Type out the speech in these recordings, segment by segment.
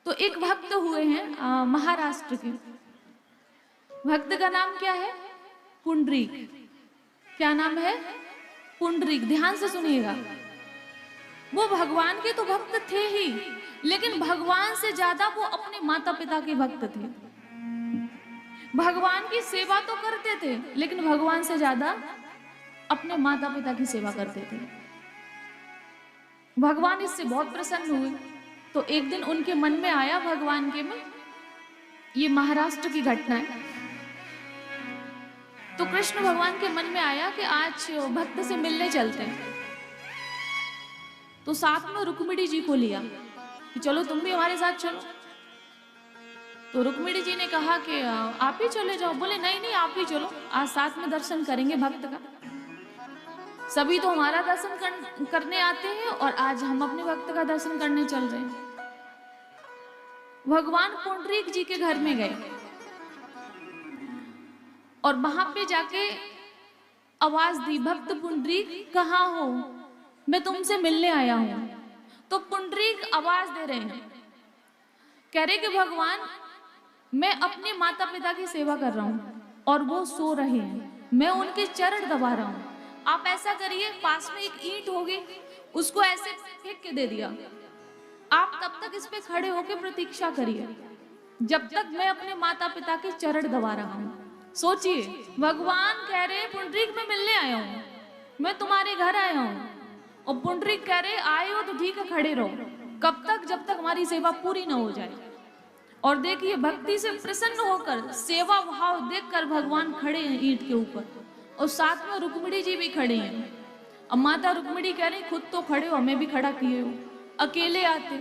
तो एक भक्त हुए हैं महाराष्ट्र के। भक्त का नाम क्या है? पुंडरीक। क्या नाम है? पुंडरीक। ध्यान से सुनिएगा। वो भगवान के तो भक्त थे ही, लेकिन भगवान से ज्यादा वो अपने माता पिता के भक्त थे। भगवान की सेवा तो करते थे, लेकिन भगवान से ज्यादा अपने माता पिता की सेवा करते थे। भगवान इससे बहुत प्रसन्न हुए। तो एक दिन उनके मन में आया भगवान के में, ये महाराष्ट्र की घटना है। तो कृष्ण भगवान के मन में आया कि आज भक्त से मिलने चलते हैं। तो साथ में रुक्मिणी जी को लिया कि चलो तुम भी हमारे साथ चलो। तो रुक्मिणी जी ने कहा कि आप ही चले जाओ। बोले नहीं नहीं, आप ही चलो, आज साथ में दर्शन करेंगे भक्त का। सभी तो हमारा दर्शन करने आते हैं और आज हम अपने भक्त का दर्शन करने चल रहे हैं। भगवान पुंडरीक जी के घर में गए और वहां पे जाके आवाज दी, भक्त पुंडरीक कहाँ हो, मैं तुमसे मिलने आया हूं। तो पुंडरीक आवाज दे रहे हैं, कह रहे कि भगवान मैं अपने माता पिता की सेवा कर रहा हूं और वो सो रहे हैं, मैं उनके चरण दबा रहा हूं। आप ऐसा करिए, पास में एक ईंट होगी, उसको ऐसे फेंक के दे दिया। आप तब तक इस पे खड़े होकर प्रतीक्षा करिए जब तक मैं अपने माता पिता के चरण दबा रहा हूं। सोचिए, भगवान कह रहे पुंडरीक मैं मिलने आया हूं, मैं तुम्हारे घर आया हूं, और पुंडरीक कह रहे आए हो तो ठीक है, खड़े रहो। कब तक? जब तक हमारी सेवा पूरी ना हो जाए। और देखिए, भक्ति से प्रसन्न होकर सेवा भाव देखकर भगवान खड़े हैं ईंट के ऊपर, और साथ में रुक्मिणी जी भी खड़े हैं। अब माता रुक्मिणी कह रही खुद तो खड़े हो, हमें भी खड़ा किए हो। अकेले आते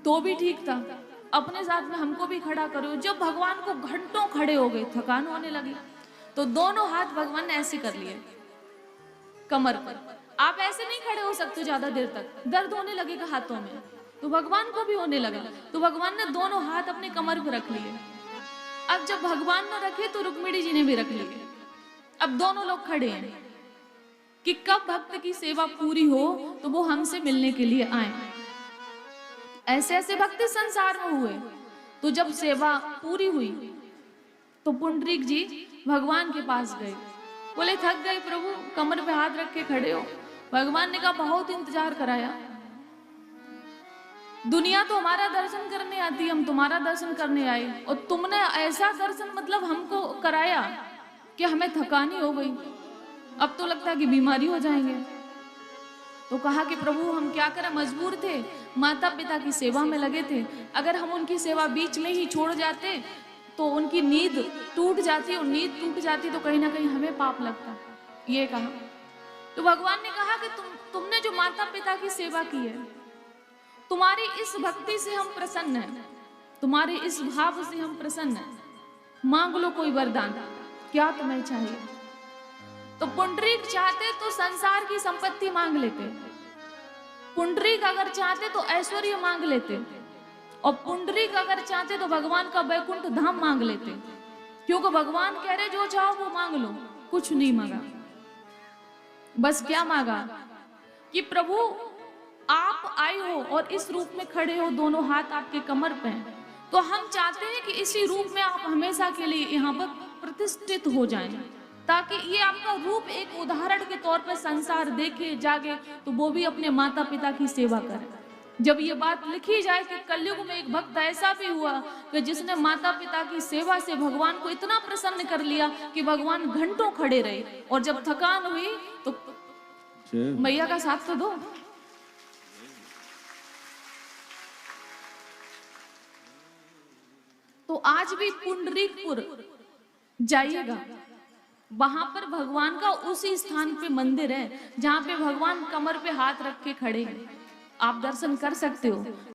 तो भी ठीक था, अपने साथ में हमको भी खड़ा करो। जब भगवान को घंटों खड़े हो गए, थकान होने लगी, तो दोनों हाथ भगवान ने ऐसे कर लिए कमर पर। आप ऐसे नहीं खड़े हो सकते ज्यादा देर तक, दर्द होने लगेगा हाथों में। तो भगवान को भी होने लगा, तो भगवान ने दोनों हाथ अपने कमर पर रख लिए। अब जब भगवान ने रखे तो रुक्मिणी जी ने भी रख लिए। अब दोनों लोग खड़े हैं कि कब भक्त की सेवा पूरी हो तो वो हमसे मिलने के लिए आए। ऐसे ऐसे भक्त संसार में हुए। तो जब सेवा पूरी हुई तो पुंडरीक जी भगवान के पास गए। बोले थक गए प्रभु, कमर पे हाथ रख के खड़े हो। भगवान ने कहा बहुत इंतजार कराया, दुनिया तो हमारा दर्शन करने आती, हम तुम्हारा दर्शन करने आए, और तुमने ऐसा दर्शन मतलब हमको कराया कि हमें थकानी हो गई। अब तो लगता है कि बीमारी हो जाएंगे। तो कहा कि प्रभु हम क्या करें, मजबूर थे, माता पिता की सेवा में लगे थे। अगर हम उनकी सेवा बीच में ही छोड़ जाते तो उनकी नींद टूट जाती, और नींद टूट जाती तो कहीं ना कहीं हमें पाप लगता। ये कहा। तो भगवान ने कहा कि तुमने जो माता पिता की सेवा की है, तुम्हारी इस भक्ति से हम प्रसन्न हैं, तुम्हारे इस भाव से हम प्रसन्न हैं, मांग लो कोई वरदान, क्या तुम्हें चाहिए। तो पुंडरीक चाहते तो संसार की संपत्ति मांग लेते, पुंडरीक अगर चाहते तो ऐश्वर्य मांग लेते, और पुंडरीक अगर चाहते तो भगवान का वैकुंठ धाम मांग लेते। क्योंकि भगवान कह रहे जो चाहो वो मांग लो। कुछ नहीं मांगा, बस क्या मांगा कि प्रभु आप आए हो और इस रूप में खड़े हो, दोनों हाथ आपके कमर पे हैं, तो हम चाहते हैं कि इसी रूप में आप हमेशा के लिए यहाँ पर प्रतिष्ठित हो जाएं, ताकि ये आपका रूप एक उदाहरण के तौर पर संसार देखे जागे, तो वो भी अपने माता पिता की सेवा करे। जब ये बात लिखी जाए कि कलयुग में एक भक्त ऐसा भी हुआ कि जिसने माता पिता की सेवा से भगवान को इतना प्रसन्न कर लिया कि भगवान घंटों खड़े रहे, और जब थकान हुई तो मैया का साथ तो दो। तो आज भी पुंडरीकपुर जाइएगा, वहां पर भगवान का उसी स्थान पे मंदिर है जहां पे भगवान कमर पे हाथ रख के खड़े हैं। आप दर्शन कर सकते हो।